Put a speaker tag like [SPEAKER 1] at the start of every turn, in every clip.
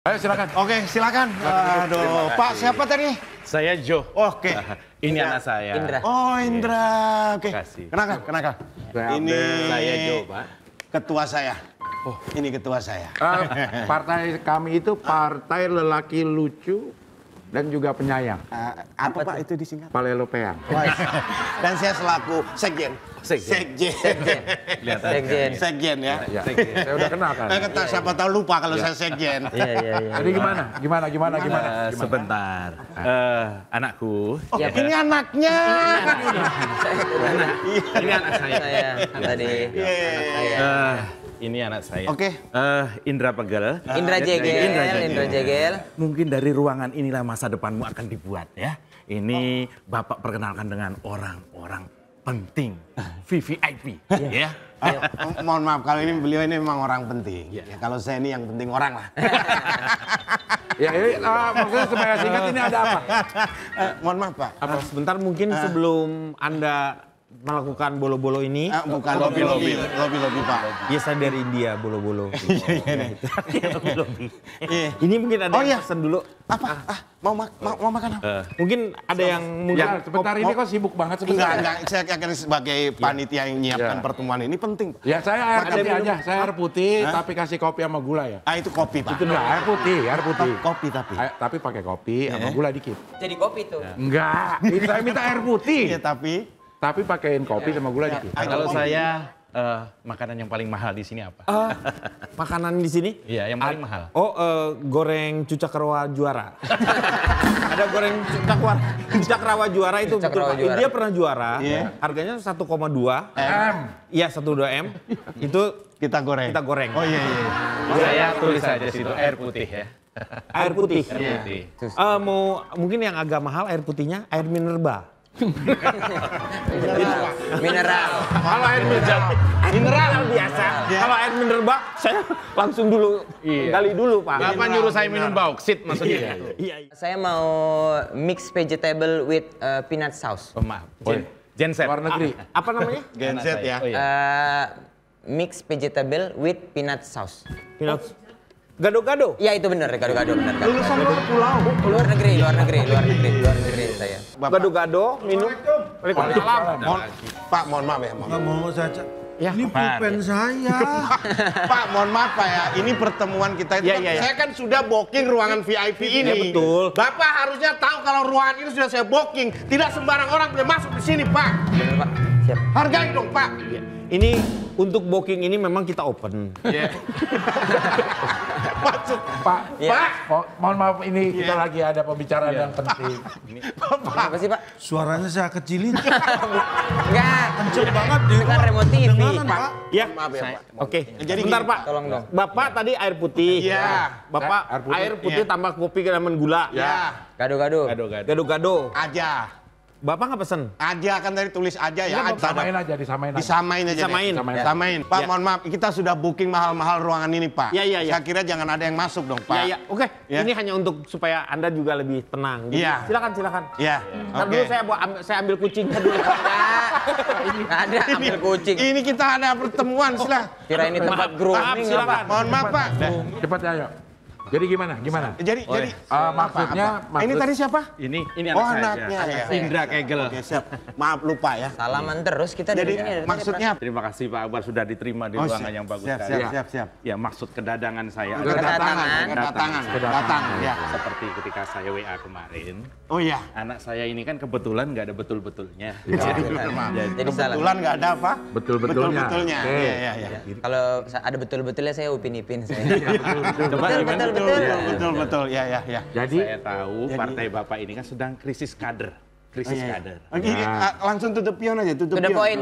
[SPEAKER 1] Ayo silakan.
[SPEAKER 2] Oke, silakan. Aduh, Pak siapa tadi?
[SPEAKER 1] Saya Jo.
[SPEAKER 2] Oke.
[SPEAKER 1] Ini anak saya.
[SPEAKER 3] Indra.
[SPEAKER 2] Oh, Indra. Oke.
[SPEAKER 1] Kasih.
[SPEAKER 2] Kenalkan. Ini
[SPEAKER 1] Saya Jo, Pak.
[SPEAKER 2] ketua saya. Oh, ini ketua saya.
[SPEAKER 4] Partai kami itu partai lelaki lucu dan juga penyayang.
[SPEAKER 2] Apa Pak itu disingkat?
[SPEAKER 4] Palelopean.
[SPEAKER 2] Dan saya selaku sekjen.
[SPEAKER 1] Sekjen.
[SPEAKER 2] Sekjen ya.
[SPEAKER 4] Ya, saya udah kenal kan.
[SPEAKER 2] Siapa tahu lupa kalau saya sekjen.
[SPEAKER 3] Iya.
[SPEAKER 4] Jadi gimana?
[SPEAKER 1] Sebentar. Anakku.
[SPEAKER 2] Oh, ini anaknya.
[SPEAKER 1] Ini anak saya.
[SPEAKER 3] Saya tadi.
[SPEAKER 1] Ini anak saya.
[SPEAKER 2] Oke.
[SPEAKER 1] Indra Pegel.
[SPEAKER 3] Indra Jegel.
[SPEAKER 1] Mungkin dari ruangan inilah masa depanmu akan dibuat ya. Ini Bapak perkenalkan dengan orang-orang penting. VVIP. Ya.
[SPEAKER 2] Mohon maaf, kalau ini beliau ini memang orang penting. Ya, kalau saya ini yang penting orang lah.
[SPEAKER 4] Ya, ini maksudnya supaya singkat ini ada apa?
[SPEAKER 2] Mohon maaf Pak.
[SPEAKER 5] Apa sebentar mungkin sebelum Anda melakukan bolo-bolo ini,
[SPEAKER 2] Bukan lobby Pak.
[SPEAKER 5] ya saya dari India bolo-bolo.
[SPEAKER 2] Iya.
[SPEAKER 5] Ini mungkin ada
[SPEAKER 2] Oh,
[SPEAKER 5] yang
[SPEAKER 2] iya.
[SPEAKER 5] pesan dulu.
[SPEAKER 2] Apa? Mau makan apa?
[SPEAKER 5] Mungkin ada yang mungkin
[SPEAKER 4] Ya, sebentar ini kok sibuk banget sebentar.
[SPEAKER 2] Enggak. Saya akan sebagai panitia yang menyiapkan pertemuan ini penting. Pak.
[SPEAKER 4] Ya saya air
[SPEAKER 2] Makan
[SPEAKER 4] putih
[SPEAKER 2] minum.
[SPEAKER 4] aja, saya air putih tapi kasih kopi sama gula ya.
[SPEAKER 2] Itu kopi Pak.
[SPEAKER 4] Itu enggak, air putih.
[SPEAKER 2] Kopi tapi.
[SPEAKER 4] Tapi pakai kopi sama gula dikit.
[SPEAKER 3] Jadi kopi tuh.
[SPEAKER 4] Enggak, ini saya minta air putih.
[SPEAKER 2] Iya tapi.
[SPEAKER 4] Tapi pakein kopi sama gula dikit.
[SPEAKER 1] Kalau saya makanan yang paling mahal di sini apa?
[SPEAKER 5] makanan di sini.
[SPEAKER 1] Iya, yang paling mahal.
[SPEAKER 5] Oh, goreng cucak rawa juara. Ada goreng cucak rawa juara itu
[SPEAKER 3] Cucak
[SPEAKER 5] betul
[SPEAKER 3] rawa
[SPEAKER 5] Pak.
[SPEAKER 3] juara.
[SPEAKER 5] Dia pernah juara.
[SPEAKER 2] Iya.
[SPEAKER 5] Harganya 1,2
[SPEAKER 4] M.
[SPEAKER 5] Iya 1,2 M. Itu
[SPEAKER 2] Kita goreng.
[SPEAKER 5] Oh
[SPEAKER 2] iya.
[SPEAKER 1] Saya tulis aja situ air putih ya.
[SPEAKER 5] air putih.
[SPEAKER 1] Air putih.
[SPEAKER 5] Mungkin yang agak mahal air putihnya air minerba.
[SPEAKER 3] Mineral.
[SPEAKER 5] Kalau air mineral biasa. Kalau air minerba saya langsung dulu gali dulu Pak.
[SPEAKER 1] Bapak nyuruh saya minum bauksit maksudnya.
[SPEAKER 5] Iya.
[SPEAKER 3] Saya mau mix vegetable with peanut sauce.
[SPEAKER 1] Oh, maaf. Genset.
[SPEAKER 4] Luar negeri.
[SPEAKER 5] Apa namanya?
[SPEAKER 2] Genset ya.
[SPEAKER 1] Oh, iya.
[SPEAKER 3] Mix vegetable with peanut sauce.
[SPEAKER 5] Gado-gado.
[SPEAKER 3] Iya itu benar, gado-gado benar.
[SPEAKER 2] Lulusan luar pulau.
[SPEAKER 3] Luar negeri saya.
[SPEAKER 5] Gado-gado minum.
[SPEAKER 4] Waalaikumsalam.
[SPEAKER 2] Pak, mohon maaf ya.
[SPEAKER 6] Nggak mau saja.
[SPEAKER 5] Ya,
[SPEAKER 6] Ini pulpen saya.
[SPEAKER 2] Pak, mohon maaf Pak ya. Ini pertemuan kita itu. Saya kan sudah booking ruangan VIP ini.
[SPEAKER 5] Ya, betul.
[SPEAKER 2] Bapak harusnya tahu kalau ruangan ini sudah saya booking. Tidak sembarang orang boleh masuk di sini Pak.
[SPEAKER 3] Benar Pak. Siap.
[SPEAKER 2] Hargai dong Pak.
[SPEAKER 5] Ini untuk booking ini memang kita open.
[SPEAKER 2] Maksud
[SPEAKER 4] Pak,
[SPEAKER 3] Iya.
[SPEAKER 4] mohon maaf ini kita lagi ada pembicaraan yang penting.
[SPEAKER 3] Apa sih Pak?
[SPEAKER 6] Suaranya saya kecilin.
[SPEAKER 3] Enggak.
[SPEAKER 6] Kenceng banget deh.
[SPEAKER 3] Itu kan remote TV.
[SPEAKER 6] Kedengaran, Pak.
[SPEAKER 5] Ya,
[SPEAKER 2] maaf ya Pak.
[SPEAKER 5] oke.
[SPEAKER 2] Jadi
[SPEAKER 5] Bentar
[SPEAKER 2] gini,
[SPEAKER 5] Pak.
[SPEAKER 3] Tolong dong.
[SPEAKER 5] Bapak tadi air putih.
[SPEAKER 2] Iya.
[SPEAKER 5] Bapak air putih tambah kopi dan gula.
[SPEAKER 2] Ya,
[SPEAKER 3] Gado-gado.
[SPEAKER 5] Gado-gado.
[SPEAKER 2] aja.
[SPEAKER 5] Bapak nggak pesen?
[SPEAKER 2] Aja kan tadi tulis aja ya.
[SPEAKER 4] Ya,
[SPEAKER 2] Aja.
[SPEAKER 4] disamain aja.
[SPEAKER 2] Disamain aja.
[SPEAKER 5] Disamain.
[SPEAKER 2] deh. Samain. Pak,
[SPEAKER 5] Ya.
[SPEAKER 2] mohon maaf, kita sudah booking mahal-mahal ruangan ini, Pak.
[SPEAKER 5] Iya.
[SPEAKER 2] Saya kira jangan ada yang masuk dong, Pak.
[SPEAKER 5] Iya. Oke.
[SPEAKER 2] Ya.
[SPEAKER 5] Ini hanya untuk supaya Anda juga lebih tenang. Jadi,
[SPEAKER 2] Iya.
[SPEAKER 5] Silakan.
[SPEAKER 2] Iya.
[SPEAKER 5] Ntar dulu saya ambil kucingnya dulu.
[SPEAKER 3] Enggak ada ambil kucing.
[SPEAKER 2] Ini kita ada pertemuan, silah.
[SPEAKER 3] Kira ini tempat grooming
[SPEAKER 5] silakan.
[SPEAKER 3] apa?
[SPEAKER 2] Mohon maaf, Pak.
[SPEAKER 4] Cepat ayo. Jadi gimana?
[SPEAKER 2] Jadi
[SPEAKER 4] Maksudnya,
[SPEAKER 2] Ini tadi siapa?
[SPEAKER 1] Ini
[SPEAKER 2] Oh,
[SPEAKER 1] anak
[SPEAKER 2] anaknya
[SPEAKER 1] saya.
[SPEAKER 2] ya.
[SPEAKER 1] Indra Kegel.
[SPEAKER 2] Oke, siap. Maaf lupa ya.
[SPEAKER 3] Salaman terus kita
[SPEAKER 2] Jadi
[SPEAKER 3] dari sini.
[SPEAKER 2] maksudnya
[SPEAKER 1] Terima kasih Pak Akbar sudah diterima di ruangan yang bagus sekali.
[SPEAKER 2] Siap.
[SPEAKER 1] Ya, maksud kedatangan saya
[SPEAKER 2] Datang, ya.
[SPEAKER 1] seperti ketika saya WA kemarin.
[SPEAKER 2] Oh iya.
[SPEAKER 1] Anak saya ini kan kebetulan nggak ada betul-betulnya.
[SPEAKER 3] Jadi salah.
[SPEAKER 2] Kebetulan nggak ada apa?
[SPEAKER 4] Betul-betulnya.
[SPEAKER 2] Betul-betulnya.
[SPEAKER 4] Oke.
[SPEAKER 2] Iya.
[SPEAKER 3] Kalau ada betul-betulnya saya upin-ipin saya.
[SPEAKER 1] Coba gimana?
[SPEAKER 2] Betul. Ya.
[SPEAKER 4] Jadi
[SPEAKER 1] Saya tahu partai Bapak ini kan sedang krisis kader.
[SPEAKER 2] Oke, langsung tutup pion aja, tutup
[SPEAKER 3] To the point.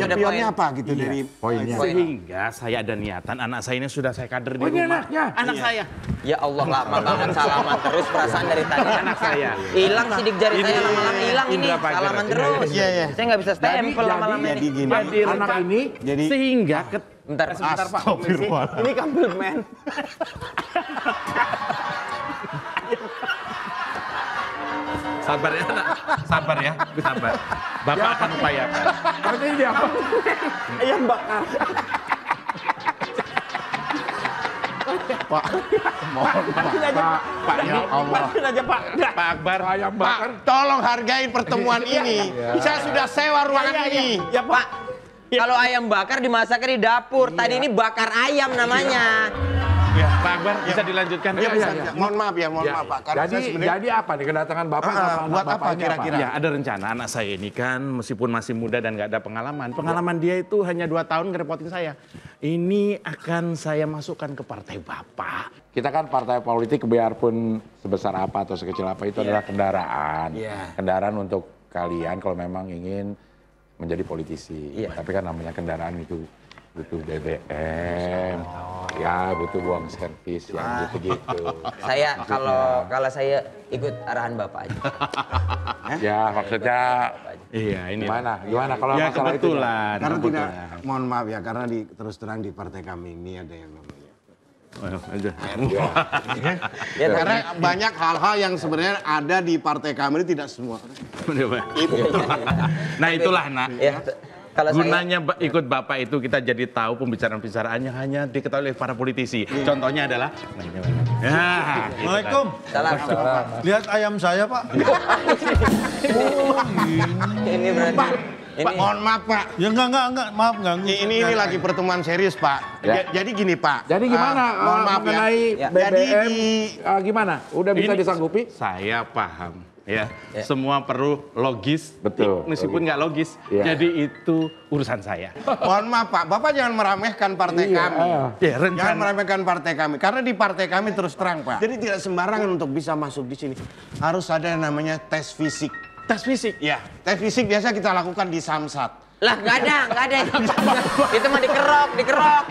[SPEAKER 2] Pionnya apa gitu dari
[SPEAKER 4] poinnya.
[SPEAKER 1] Sehingga saya ada niatan anak saya ini sudah saya kader di
[SPEAKER 4] ini
[SPEAKER 1] rumah.
[SPEAKER 4] anaknya.
[SPEAKER 1] Anak saya.
[SPEAKER 3] Ya Allah lama banget salaman terus perasaan dari tadi.
[SPEAKER 1] Anak saya.
[SPEAKER 3] Hilang sidik jari saya lama-lama hilang ini.
[SPEAKER 1] Indra Pagar.
[SPEAKER 3] Salaman terus.
[SPEAKER 2] Iya.
[SPEAKER 3] Saya nggak bisa stempel lama-lama
[SPEAKER 2] Jadi
[SPEAKER 3] ini.
[SPEAKER 2] gini.
[SPEAKER 1] Jadi
[SPEAKER 4] anak ini
[SPEAKER 2] Jadi
[SPEAKER 1] sehingga
[SPEAKER 3] Bentar.
[SPEAKER 1] sebentar Pak.
[SPEAKER 2] Astagfirullah.
[SPEAKER 5] Ini komplimen.
[SPEAKER 1] Sabar ya, Nak. Sabar. Bapak akan upayakan.
[SPEAKER 4] Ini dia apa?
[SPEAKER 5] Ayam bakar.
[SPEAKER 2] Pak, mohon Pak.
[SPEAKER 4] Pak, ya Allah.
[SPEAKER 5] aja Pak.
[SPEAKER 1] Pak Akbar.
[SPEAKER 4] Ayam
[SPEAKER 2] Pak,
[SPEAKER 4] bakar.
[SPEAKER 2] tolong hargain pertemuan ini. Saya sudah sewa ruangan ini.
[SPEAKER 3] Ya Pak, kalau ayam bakar dimasaknya di dapur. Tadi ini bakar ayam namanya.
[SPEAKER 1] Ya, Pak Akbar bisa dilanjutkan.
[SPEAKER 2] Ya, bisa. Mohon maaf ya, mohon maaf Pak. Karena saya sebenarnya
[SPEAKER 4] Jadi apa nih kedatangan Bapak sama anak
[SPEAKER 2] buat
[SPEAKER 4] Bapak
[SPEAKER 2] apa
[SPEAKER 4] ini
[SPEAKER 2] kira-kira?
[SPEAKER 1] Ya, ada rencana anak saya ini kan meskipun masih muda dan nggak ada pengalaman. Pengalaman dia itu hanya 2 tahun ngerepotin saya. Ini akan saya masukkan ke partai Bapak.
[SPEAKER 4] Kita kan partai politik biarpun sebesar apa atau sekecil apa itu adalah kendaraan. Kendaraan untuk kalian kalau memang ingin menjadi politisi. Tapi kan namanya kendaraan itu butuh BBM, ya butuh uang servis yang gitu-gitu.
[SPEAKER 3] Saya kalau saya ikut arahan Bapak aja.
[SPEAKER 4] Ya maksudnya
[SPEAKER 1] Iya, ini.
[SPEAKER 4] gimana kalau
[SPEAKER 1] Ya
[SPEAKER 4] masalah itu?
[SPEAKER 1] kebetulan.
[SPEAKER 2] karena tidak,
[SPEAKER 1] kebetulan.
[SPEAKER 2] mohon maaf ya, karena terus terang di partai kami ini ada yang namanya.
[SPEAKER 1] Oh, aja.
[SPEAKER 3] Ya,
[SPEAKER 2] Karena banyak hal-hal yang sebenarnya ada di partai kami ini tidak semua.
[SPEAKER 1] Nah itulah nak.
[SPEAKER 3] ya. Kalau saya
[SPEAKER 1] Gunanya ikut Bapak itu kita jadi tahu pembicaraan-pembicaraan yang hanya diketahui oleh para politisi. Contohnya adalah ya,
[SPEAKER 6] Assalamualaikum.
[SPEAKER 3] salah.
[SPEAKER 6] Lihat ayam saya, Pak.
[SPEAKER 3] Ini berarti
[SPEAKER 2] Pak, mohon maaf Pak.
[SPEAKER 6] Ya enggak, maaf ganggu.
[SPEAKER 2] Ini lagi pertemuan serius Pak.
[SPEAKER 4] Ya.
[SPEAKER 2] Jadi gini Pak.
[SPEAKER 4] Jadi gimana
[SPEAKER 2] mohon maaf
[SPEAKER 4] mengenai
[SPEAKER 2] ya.
[SPEAKER 4] BBM?
[SPEAKER 2] Jadi
[SPEAKER 4] Gimana? Udah bisa
[SPEAKER 1] Ini
[SPEAKER 4] disanggupi?
[SPEAKER 1] Saya paham. Ya, semua perlu logis,
[SPEAKER 4] Betul,
[SPEAKER 1] meskipun nggak logis.
[SPEAKER 4] Iya.
[SPEAKER 1] Jadi itu urusan saya.
[SPEAKER 2] mohon maaf Pak, Bapak jangan meremehkan partai kami.
[SPEAKER 1] Ya,
[SPEAKER 2] Jangan
[SPEAKER 1] rencana.
[SPEAKER 2] meremehkan partai kami, karena di partai kami terus terang Pak. Jadi tidak sembarangan untuk bisa masuk di sini. Harus ada yang namanya tes fisik.
[SPEAKER 1] Tes fisik.
[SPEAKER 2] Ya, tes fisik biasa kita lakukan di Samsat.
[SPEAKER 3] lah nggak ada. Itu mah dikerok. Dikerok.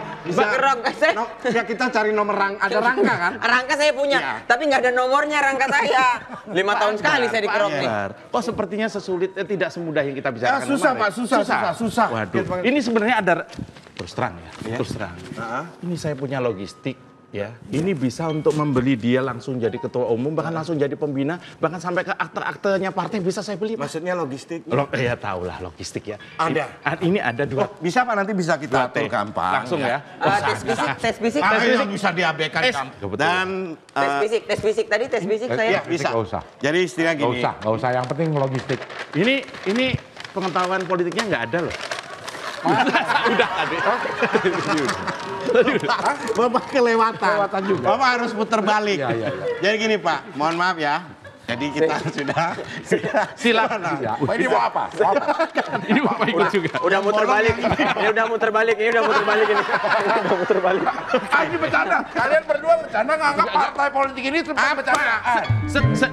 [SPEAKER 2] Ya kita cari nomor ada rangka kan?
[SPEAKER 3] Rangka saya punya,
[SPEAKER 2] Iya.
[SPEAKER 3] tapi nggak ada nomornya rangka saya. 5 tahun sekali saya dikerok nih.
[SPEAKER 1] Akbar. Kok sepertinya tidak semudah yang kita bicarakan
[SPEAKER 2] susah
[SPEAKER 1] kemarin.
[SPEAKER 2] Pak, susah.
[SPEAKER 1] Waduh, ini sebenarnya ada terus terang ya, terus terang. Ini saya punya logistik. Ya, ini bisa untuk membeli dia langsung jadi ketua umum, bahkan langsung jadi pembina, bahkan sampai ke akte-aktenya partai bisa saya beli. Pak.
[SPEAKER 2] Maksudnya logistik?
[SPEAKER 1] Ya tahu lah logistik ya.
[SPEAKER 2] Ada.
[SPEAKER 1] Ini ada 2
[SPEAKER 2] Bisa Pak, nanti bisa kita atur gampang.
[SPEAKER 1] langsung ya.
[SPEAKER 3] Tes fisik.
[SPEAKER 2] Yang bisa diabaikan
[SPEAKER 1] Kebetulan.
[SPEAKER 2] Dan
[SPEAKER 3] Tes fisik tadi tes fisik saya.
[SPEAKER 2] ya bisa.
[SPEAKER 4] Nggak usah.
[SPEAKER 2] Jadi istilah gini.
[SPEAKER 4] Nggak usah. Yang penting logistik.
[SPEAKER 1] Ini pengetahuan politiknya nggak ada loh. Udah tadi.
[SPEAKER 2] Bapak kelewatan.
[SPEAKER 4] Kelewatan juga.
[SPEAKER 2] Bapak harus putar balik.
[SPEAKER 4] Iya.
[SPEAKER 2] Jadi gini Pak, mohon maaf ya. Jadi kita sudah
[SPEAKER 1] Silakan.
[SPEAKER 4] Ya. Ini mau apa?
[SPEAKER 1] Ini Bapak ikut juga.
[SPEAKER 3] Udah muter balik. Ini udah muter balik ini. Udah muter balik.
[SPEAKER 4] Ini bercanda. Kalian berdua bercanda nganggap partai politik ini sebagai bercandaan.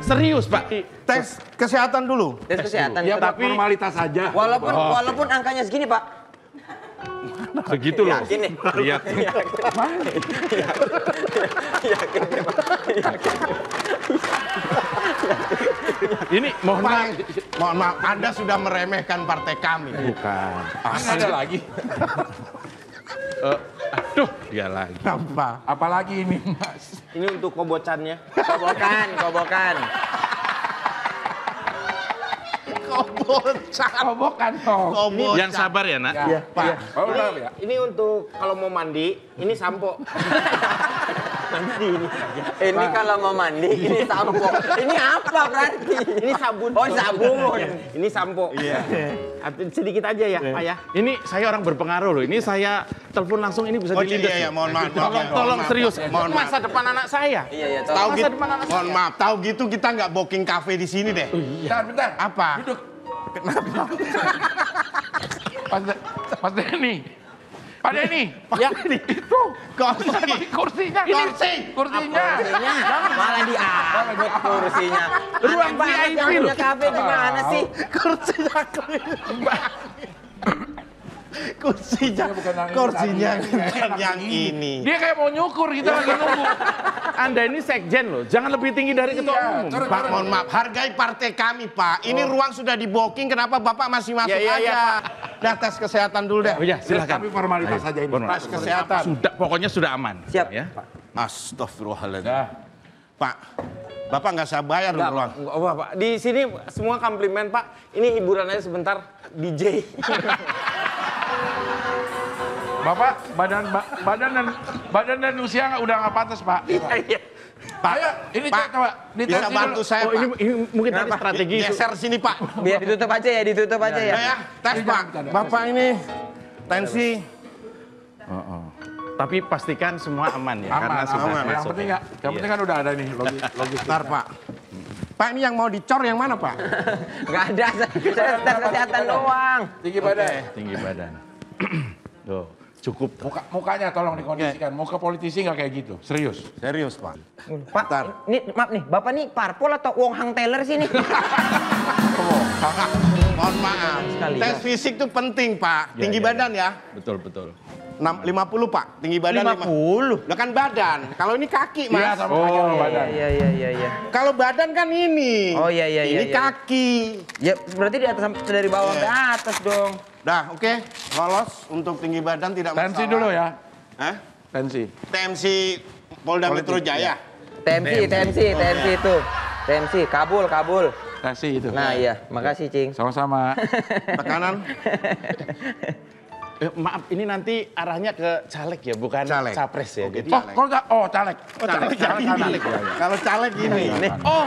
[SPEAKER 1] Serius Pak.
[SPEAKER 2] tes kesehatan dulu.
[SPEAKER 3] Tes kesehatan.
[SPEAKER 4] Ya tapi formalitas saja.
[SPEAKER 3] Walaupun angkanya segini, Pak.
[SPEAKER 1] Begitu loh.
[SPEAKER 3] Yakin nih?
[SPEAKER 1] Lihat. Ini mohon
[SPEAKER 2] Pak,
[SPEAKER 1] maaf.
[SPEAKER 2] mohon maaf, Anda sudah meremehkan partai kami.
[SPEAKER 1] Bukan.
[SPEAKER 4] Ada lagi.
[SPEAKER 1] Aduh, dia lagi.
[SPEAKER 2] Apa?
[SPEAKER 4] Apalagi ini, Mas.
[SPEAKER 5] Ini untuk kobocannya.
[SPEAKER 3] Kobokan.
[SPEAKER 4] Kobokan dong.
[SPEAKER 1] Yang sabar ya, Nak.
[SPEAKER 5] Iya.
[SPEAKER 2] Pak,
[SPEAKER 4] Oh, udah, ya.
[SPEAKER 5] Ini untuk kalau mau mandi, ini sampo.
[SPEAKER 3] Ini kalau mau mandi, ini sampo. Ini apa berarti?
[SPEAKER 5] Ini sabun.
[SPEAKER 3] Oh, sabun.
[SPEAKER 5] Ini sampo. Iya. Sedikit aja ya, Pak ya.
[SPEAKER 1] Ini saya orang berpengaruh loh. Ini saya telepon langsung ini bisa
[SPEAKER 2] oh
[SPEAKER 1] dilindas.
[SPEAKER 2] iya,
[SPEAKER 1] loh.
[SPEAKER 2] mohon maaf.
[SPEAKER 1] Tolong serius.
[SPEAKER 2] Mohon maaf.
[SPEAKER 1] Masa depan anak saya.
[SPEAKER 3] Iya,
[SPEAKER 2] Tahu
[SPEAKER 1] Masa
[SPEAKER 2] gitu,
[SPEAKER 1] depan anak
[SPEAKER 2] mohon maaf, tahu gitu kita nggak booking cafe di sini deh.
[SPEAKER 4] Bentar.
[SPEAKER 2] Apa?
[SPEAKER 4] Duduk. Kenapa? Mas Denny. Pak Denny.
[SPEAKER 2] Ya, itu kursinya.
[SPEAKER 4] Kursinya. Kursinya.
[SPEAKER 3] Malah diangkut kursinya.
[SPEAKER 1] Ruang
[SPEAKER 3] Aneh banget
[SPEAKER 1] VIP
[SPEAKER 3] yang
[SPEAKER 1] loh.
[SPEAKER 3] punya kafe di mana sih?
[SPEAKER 2] Kursinya bukan yang ini.
[SPEAKER 4] Dia kayak mau nyukur, kita lagi nunggu.
[SPEAKER 1] Anda ini sekjen loh. Jangan lebih tinggi dari ketua umum.
[SPEAKER 2] Pak, mohon maaf, hargai partai kami, Pak. Ini ruang sudah di booking, kenapa Bapak masih masuk aja? Dah tes kesehatan dulu deh.
[SPEAKER 1] Oh ya, silakan.
[SPEAKER 4] Tapi formalitas saja ini.
[SPEAKER 2] Tes kesehatan.
[SPEAKER 1] Pokoknya sudah aman.
[SPEAKER 3] Siap.
[SPEAKER 1] Ya.
[SPEAKER 2] Astagfirullahaladzim.
[SPEAKER 4] Ya.
[SPEAKER 2] Pak, Bapak nggak saya bayar dulu ruang.
[SPEAKER 5] Enggak, Pak. Di sini semua komplimen, Pak. Ini hiburan aja sebentar. DJ.
[SPEAKER 4] Bapak badan dan usia udah nggak pantas, Pak.
[SPEAKER 3] Iya.
[SPEAKER 2] Pak,
[SPEAKER 4] Ayo, ini
[SPEAKER 2] Pak,
[SPEAKER 4] coba
[SPEAKER 2] bisa
[SPEAKER 4] diteksi
[SPEAKER 2] bantu
[SPEAKER 4] dulu.
[SPEAKER 2] saya, Pak.
[SPEAKER 1] Ini mungkin tadi strategi.
[SPEAKER 2] Geser sini, Pak.
[SPEAKER 3] Biar ditutup aja ya, ditutup aja ya.
[SPEAKER 2] Ya, tes, Pak. Bapak ini tensi.
[SPEAKER 1] Tapi pastikan semua aman ya, karena
[SPEAKER 4] Aman,
[SPEAKER 1] sudah
[SPEAKER 4] aman. Yang
[SPEAKER 1] masuk
[SPEAKER 4] penting
[SPEAKER 1] ya.
[SPEAKER 4] yang penting kan udah ada nih logistik.
[SPEAKER 2] Bentar, Pak. Pak, ini yang mau dicor yang mana, Pak?
[SPEAKER 3] Nggak ada, saya tes kesehatan doang.
[SPEAKER 4] Tinggi badan.
[SPEAKER 1] Tinggi badan. Tuh, cukup.
[SPEAKER 4] Mukanya tolong dikondisikan. Muka politisi nggak kayak gitu. Serius.
[SPEAKER 2] Serius, Pak.
[SPEAKER 3] Pak, ini maaf nih, Bapak nih parpol atau Wong Hang Taylor sih nih?
[SPEAKER 2] Mohon maaf.
[SPEAKER 3] Sekali,
[SPEAKER 2] Tes
[SPEAKER 3] ya.
[SPEAKER 2] fisik itu penting, Pak. Tinggi
[SPEAKER 1] Ya.
[SPEAKER 2] badan ya.
[SPEAKER 1] Betul, betul.
[SPEAKER 2] 50, Pak. Tinggi badan
[SPEAKER 3] 50.
[SPEAKER 2] Lah kan badan. Kalau ini kaki, Mas.
[SPEAKER 4] Iya sama aja sama badan.
[SPEAKER 3] Iya.
[SPEAKER 2] Kalau badan kan ini.
[SPEAKER 3] Oh, iya.
[SPEAKER 2] Ini
[SPEAKER 3] Iya.
[SPEAKER 2] kaki.
[SPEAKER 3] Ya, berarti di atas dari bawah
[SPEAKER 2] Iya.
[SPEAKER 3] sampai atas dong.
[SPEAKER 2] Dah, oke. Lolos untuk tinggi badan tidak masalah.
[SPEAKER 4] Tensi dulu ya.
[SPEAKER 2] Hah?
[SPEAKER 4] Tensi.
[SPEAKER 2] TMC Polda Metro Jaya.
[SPEAKER 3] TMC itu. TMC, kabul.
[SPEAKER 4] Tensi itu.
[SPEAKER 3] Nah iya, makasih Cing.
[SPEAKER 4] Sama-sama.
[SPEAKER 2] Tekanan.
[SPEAKER 1] Maaf, ini nanti arahnya ke caleg ya, bukan
[SPEAKER 2] Caleg.
[SPEAKER 1] capres ya. Jadi
[SPEAKER 2] Caleg.
[SPEAKER 4] Caleg.
[SPEAKER 2] Caleg.
[SPEAKER 4] Caleg.
[SPEAKER 2] Kalau caleg ini. Oh,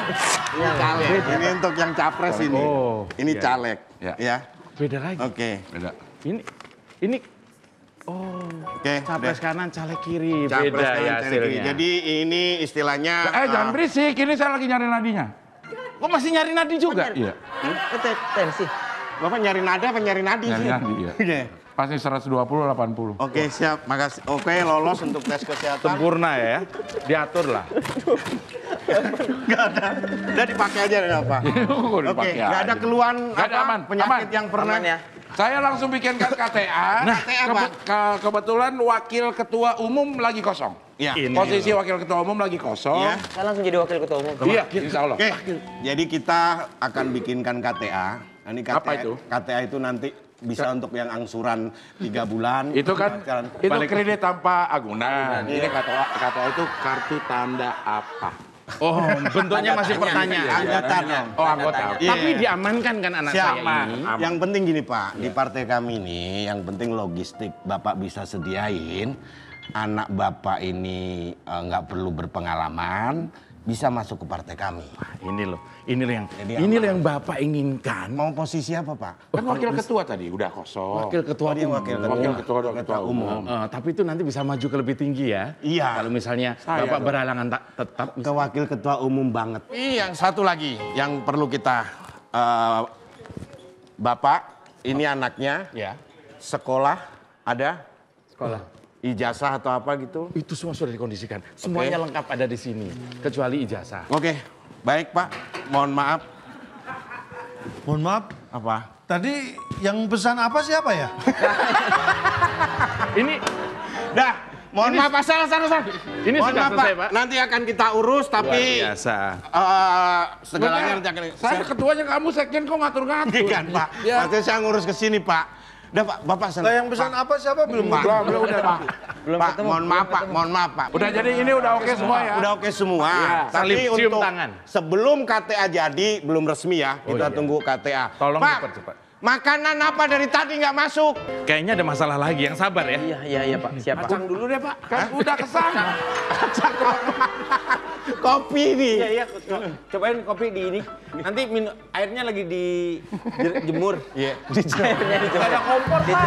[SPEAKER 2] ini caleg. Ini untuk yang capres ini.
[SPEAKER 1] Oh,
[SPEAKER 2] Ini
[SPEAKER 1] iya.
[SPEAKER 2] caleg.
[SPEAKER 4] Ya.
[SPEAKER 2] Ya.
[SPEAKER 1] beda lagi.
[SPEAKER 2] Oke.
[SPEAKER 4] Beda.
[SPEAKER 1] Ini
[SPEAKER 2] Oke.
[SPEAKER 1] capres kanan, caleg kiri.
[SPEAKER 2] Capres
[SPEAKER 1] Beda
[SPEAKER 2] kanan,
[SPEAKER 1] ya
[SPEAKER 2] caleg kiri.
[SPEAKER 1] hasilnya.
[SPEAKER 2] Jadi ini istilahnya.
[SPEAKER 4] Jangan berisik. Ini saya lagi nyari nadinya.
[SPEAKER 1] Kok masih nyari nadi juga?
[SPEAKER 4] Iya.
[SPEAKER 3] TMC.
[SPEAKER 2] Bapak nyari nada apa nyari nadi?
[SPEAKER 4] Nyari nadi ya.
[SPEAKER 2] Oke.
[SPEAKER 4] Pasti 120, 80.
[SPEAKER 2] Oke, siap. Makasih. Oke, lolos untuk tes kesehatan.
[SPEAKER 1] Sempurna ya, diatur lah.
[SPEAKER 2] Enggak ada. Udah dipakai aja enggak apa. Oke, enggak ada keluhan
[SPEAKER 4] Nggak ada,
[SPEAKER 2] apa,
[SPEAKER 4] aman,
[SPEAKER 2] penyakit
[SPEAKER 4] aman.
[SPEAKER 2] yang pernah.
[SPEAKER 3] Aman ya.
[SPEAKER 4] Saya langsung bikinkan KTA.
[SPEAKER 2] KTA, Pak.
[SPEAKER 4] Kebetulan wakil ketua umum lagi kosong.
[SPEAKER 2] Iya.
[SPEAKER 1] Ini
[SPEAKER 4] Posisi wakil ketua umum lagi kosong.
[SPEAKER 2] Iya.
[SPEAKER 3] Saya langsung jadi wakil ketua umum.
[SPEAKER 4] Iya, insya Allah.
[SPEAKER 2] Oke, jadi kita akan bikinkan KTA. Nah, ini KTA,
[SPEAKER 4] Apa itu?
[SPEAKER 2] KTA itu nanti bisa untuk yang angsuran 3 bulan.
[SPEAKER 4] Itu kan,
[SPEAKER 2] Jalan.
[SPEAKER 4] itu kredit tanpa agunan. Ini KTA itu kartu tanda apa?
[SPEAKER 1] Oh, bentuknya masih pertanyaan.
[SPEAKER 2] Anggota dong.
[SPEAKER 4] Oh, anggota.
[SPEAKER 2] Iya.
[SPEAKER 1] Tapi diamankan kan anak
[SPEAKER 2] Siap.
[SPEAKER 1] saya ini.
[SPEAKER 2] Yang penting gini Pak, di partai kami ini yang penting logistik Bapak bisa sediain. Anak Bapak ini nggak perlu berpengalaman, bisa masuk ke partai kami.
[SPEAKER 1] Ini loh yang
[SPEAKER 2] Jadi
[SPEAKER 1] yang Bapak inginkan.
[SPEAKER 2] Mau posisi apa Pak?
[SPEAKER 4] Kan wakil ketua tadi udah kosong.
[SPEAKER 1] Wakil ketua
[SPEAKER 2] dia
[SPEAKER 1] umum.
[SPEAKER 2] wakil
[SPEAKER 4] ketua umum.
[SPEAKER 1] Tapi itu nanti bisa maju ke lebih tinggi ya.
[SPEAKER 2] Iya.
[SPEAKER 1] Kalau misalnya
[SPEAKER 4] Saya
[SPEAKER 1] Bapak
[SPEAKER 4] dong.
[SPEAKER 1] berhalangan tetap.
[SPEAKER 2] Ke wakil ketua umum banget. Yang satu lagi yang perlu kita Bapak ini anaknya
[SPEAKER 1] Ya.
[SPEAKER 2] sekolah ada
[SPEAKER 3] Sekolah.
[SPEAKER 2] ijazah atau apa gitu?
[SPEAKER 1] Itu semua sudah dikondisikan. Semuanya lengkap ada di sini, kecuali ijazah.
[SPEAKER 2] Oke, baik Pak. Mohon maaf.
[SPEAKER 6] Mohon maaf,
[SPEAKER 2] Apa?
[SPEAKER 6] tadi yang pesan apa siapa ya?
[SPEAKER 1] Ini
[SPEAKER 2] Dah, mohon maaf Pak. Salah.
[SPEAKER 1] Ini
[SPEAKER 2] Mohon
[SPEAKER 1] sudah
[SPEAKER 2] maaf,
[SPEAKER 1] selesai, Pak.
[SPEAKER 2] Nanti akan kita urus,
[SPEAKER 1] luar
[SPEAKER 2] tapi
[SPEAKER 1] biasa.
[SPEAKER 2] segalanya nanti akan.
[SPEAKER 4] Saya ketuanya kamu sekjen kok ngatur-ngatur.
[SPEAKER 2] Kan Pak.
[SPEAKER 4] Ya.
[SPEAKER 2] Maksudnya saya ngurus ke sini Pak. Udah Pak, Bapak sana.
[SPEAKER 6] Lah yang pesan apa siapa belum?
[SPEAKER 2] Pak,
[SPEAKER 4] Udah, Pak.
[SPEAKER 3] Belum
[SPEAKER 2] Pak,
[SPEAKER 3] ketemu,
[SPEAKER 2] mohon maaf Pak.
[SPEAKER 4] Udah jadi ini udah oke semua ya.
[SPEAKER 2] Udah oke semua.
[SPEAKER 4] Iya.
[SPEAKER 2] Tapi
[SPEAKER 1] Cium
[SPEAKER 2] untuk
[SPEAKER 1] tangan.
[SPEAKER 2] sebelum KTA jadi belum resmi ya. Kita
[SPEAKER 1] iya.
[SPEAKER 2] tunggu KTA.
[SPEAKER 1] Tolong
[SPEAKER 2] Pak,
[SPEAKER 1] dipercepat.
[SPEAKER 2] makanan apa dari tadi nggak masuk?
[SPEAKER 1] Kayaknya ada masalah lagi, yang sabar ya.
[SPEAKER 3] Iya Pak, siap Pak.
[SPEAKER 4] Acang dulu deh Pak. Kan udah kesana.
[SPEAKER 2] Kopi nih.
[SPEAKER 5] Iya, cobain kopi di ini. Nanti minum airnya lagi dijemur.
[SPEAKER 2] Iya.
[SPEAKER 3] Airnya dijemur.
[SPEAKER 5] Gak ada kompor, Pak.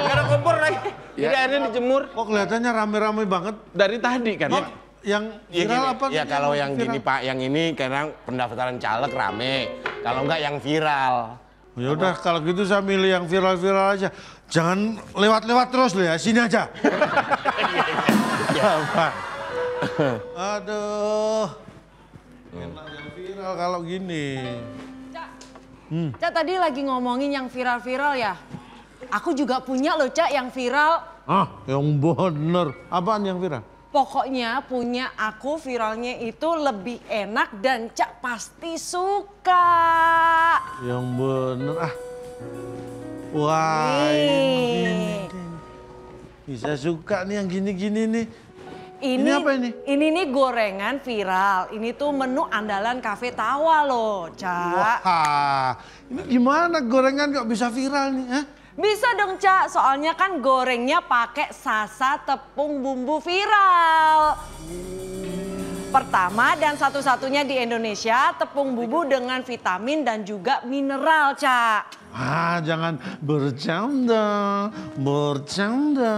[SPEAKER 5] Gak ada kompor lagi. Jadi airnya dijemur.
[SPEAKER 6] Kok kelihatannya rame-rame banget?
[SPEAKER 1] Dari tadi kan.
[SPEAKER 6] Oh, yang
[SPEAKER 2] Ya,
[SPEAKER 6] viral
[SPEAKER 2] gini,
[SPEAKER 6] apa?
[SPEAKER 2] ya kalau yang
[SPEAKER 6] viral?
[SPEAKER 2] gini Pak, yang ini kadang pendaftaran caleg rame. Kalau enggak yang viral.
[SPEAKER 6] Ya udah kalau gitu saya milih yang viral-viral aja. Jangan lewat-lewat terus loh ya, sini aja. Ya, Pak. Aduh. Enak yang viral kalau gini.
[SPEAKER 7] Cak tadi lagi ngomongin yang viral-viral ya. Aku juga punya loh Cak yang viral.
[SPEAKER 6] Ah, yang bener. Apaan yang viral?
[SPEAKER 7] Pokoknya punya aku viralnya itu lebih enak dan Cak pasti suka.
[SPEAKER 6] Yang bener ah. Wah,
[SPEAKER 7] Nih.
[SPEAKER 6] bisa suka nih yang gini-gini nih.
[SPEAKER 7] Ini
[SPEAKER 6] apa ini?
[SPEAKER 7] Ini nih gorengan viral. Ini tuh menu andalan Cafe Tawa loh, Cak.
[SPEAKER 6] Wah, ini gimana gorengan kok bisa viral nih? Hah?
[SPEAKER 7] Bisa dong, Cak. Soalnya kan gorengnya pakai Sasa tepung bumbu viral. Pertama dan satu-satunya di Indonesia tepung bumbu dengan vitamin dan juga mineral, Cak.
[SPEAKER 6] Ah, jangan bercanda, bercanda.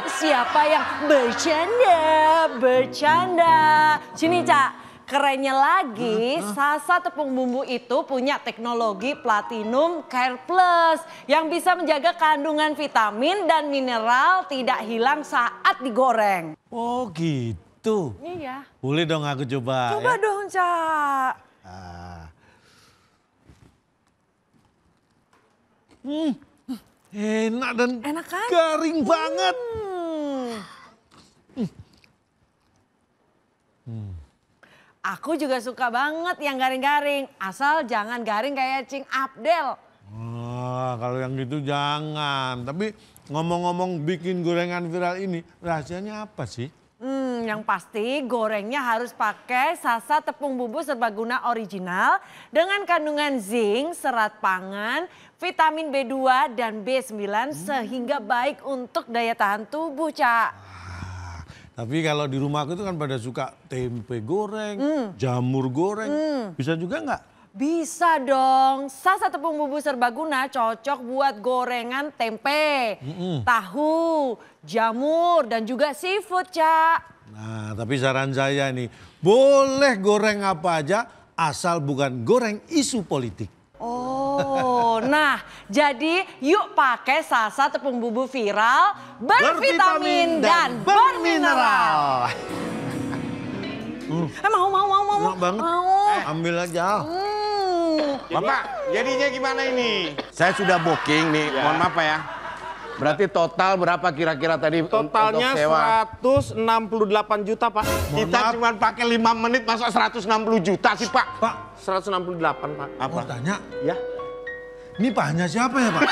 [SPEAKER 7] Siapa yang bercanda, bercanda. Sini, Cak. Kerennya lagi, Sasa tepung bumbu itu punya teknologi Platinum Care Plus yang bisa menjaga kandungan vitamin dan mineral tidak hilang saat digoreng.
[SPEAKER 6] Oh gitu.
[SPEAKER 7] Iya.
[SPEAKER 6] Boleh dong aku coba.
[SPEAKER 7] Coba
[SPEAKER 6] ya?
[SPEAKER 7] dong, Cak.
[SPEAKER 6] Enak dan
[SPEAKER 7] Enak kan?
[SPEAKER 6] garing banget.
[SPEAKER 7] Aku juga suka banget yang garing-garing. Asal jangan garing kayak Cing Abdel.
[SPEAKER 6] Kalau yang gitu jangan. Tapi ngomong-ngomong bikin gorengan viral ini, rahasianya apa sih?
[SPEAKER 7] Yang pasti gorengnya harus pakai Sasa tepung bumbu serbaguna original dengan kandungan zinc, serat pangan, vitamin B2 dan B9 sehingga baik untuk daya tahan tubuh, Cak.
[SPEAKER 6] Tapi kalau di rumahku itu kan pada suka tempe goreng, jamur goreng. Bisa juga nggak?
[SPEAKER 7] Bisa dong, Sasa tepung bumbu serbaguna cocok buat gorengan tempe, tahu, jamur dan juga seafood, Cak.
[SPEAKER 6] Nah, tapi saran saya nih, boleh goreng apa aja asal bukan goreng isu politik.
[SPEAKER 7] Oh, nah jadi yuk pakai Sasa tepung bumbu viral, bervitamin dan bermineral. Mau.
[SPEAKER 6] Enak banget.
[SPEAKER 7] Mau.
[SPEAKER 6] Ambil aja.
[SPEAKER 2] Bapak, jadinya gimana ini? Saya sudah booking nih, mohon maaf Pak ya. Berarti total berapa kira-kira tadi
[SPEAKER 5] Totalnya
[SPEAKER 2] untuk sewa?
[SPEAKER 5] 168 juta, Pak.
[SPEAKER 2] Kita cuma pakai 5 menit masa 160 juta sih Pak.
[SPEAKER 6] Pak,
[SPEAKER 5] 168, Pak.
[SPEAKER 6] mau tanya,
[SPEAKER 5] Ya.
[SPEAKER 6] ini Paknya siapa ya Pak?